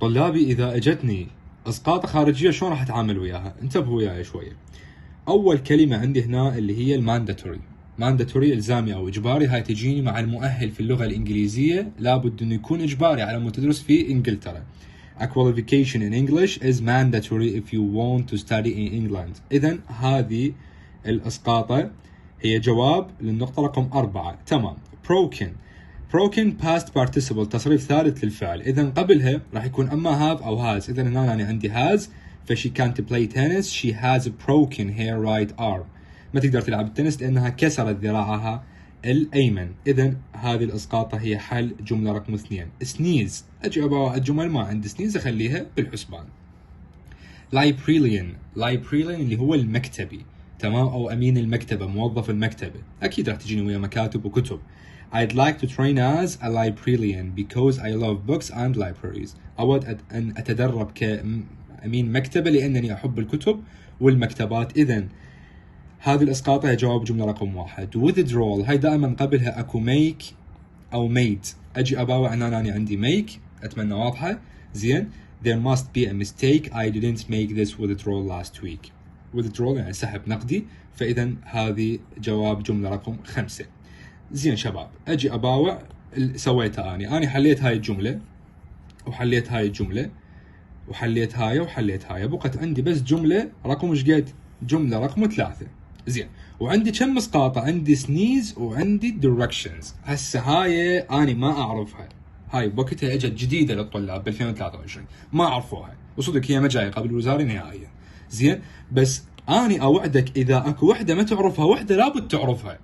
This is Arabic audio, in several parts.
طلابي إذا اجتني اسقاط خارجية شلون راح اتعامل وياها؟ انتبهوا وياي شوية. أول كلمة عندي هنا اللي هي المانداتوري. مانداتوري إلزامي أو إجباري، هاي تجيني مع المؤهل في اللغة الإنجليزية، لابد إنه يكون إجباري على مود تدرس في إنجلترا. A qualification in English is mandatory if you want to study in England. إذن هذه الإسقاطة هي جواب للنقطة رقم 4. تمام. broken past participle تصريف ثالث للفعل، إذن قبلها راح يكون أما have أو has. إذن هنا أنا عندي has، فشي can't play tennis. she has broken her right arm. ما تقدر تلعب التنس لأنها كسرت ذراعها الأيمن. إذن هذه الإسقاطة هي حل جملة رقم 2. sneeze، أجي أبغى الجمل ما عندي sneeze أخليها بالحسبان. librarian اللي هو المكتبي، تمام، أو أمين المكتبة، موظف المكتبة، أكيد راح تجيني ويا مكاتب وكتب. I'd like to train as a librarian because I love books and libraries. أود أن أتدرب كأمين مكتبة لأنني أحب الكتب والمكتبات. إذن هذه الإسقاطة هي جواب جملة رقم 1. withdrawal هاي دائما قبلها أكو make أو made. أجي أباوع أن أنا عندي make، أتمنى واضحة. زين. There must be a mistake. I didn't make this withdrawal last week. withdrawal يعني سحب نقدي، فإذا هذه جواب جملة رقم 5. زين شباب، أجي أباوع سويتها أنا حليت هاي الجملة وحليت هاي الجملة وحليت هاي وحليت هاي، بقت عندي بس جملة رقم ايش قد؟ جملة رقم 3. زين، وعندي كم اسقاطة؟ عندي sneeze وعندي directions. هسه هاي أنا ما أعرفها، هاي بوقتها اجت جديدة للطلاب ب 2023 ما عرفوها، وصدق هي ما جاية قبل الوزاري نهائيا. زين، بس أنا أوعدك إذا أكو وحدة ما تعرفها وحدة لابد تعرفها،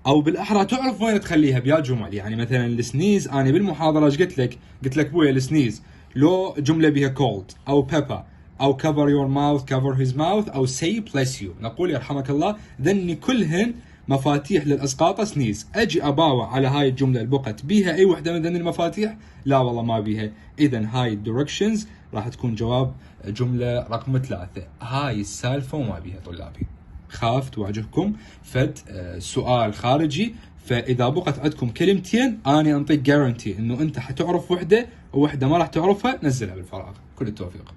او بالاحرى تعرف وين تخليها بيا جمل. يعني مثلا السنيز انا بالمحاضره ايش قلت لك بويا السنيز لو جمله بها cold او pepper او cover your mouth cover his mouth او say bless you، نقول يرحمك الله، ذني كلهن مفاتيح للاسقاط سنيز. اجي اباوع على هاي الجمله البقت بيها اي وحده من ذني المفاتيح؟ لا والله ما بيها. اذا هاي الدايركشنز راح تكون جواب جمله رقم 3. هاي السالفه وما بيها طلابي. خاف تواجهكم فد سؤال خارجي، فاذا بقت عندكم كلمتين انا انطيك جارنتي انه انت حتعرف وحده ووحده ما راح تعرفها، نزلها بالفراغ. كل التوفيق.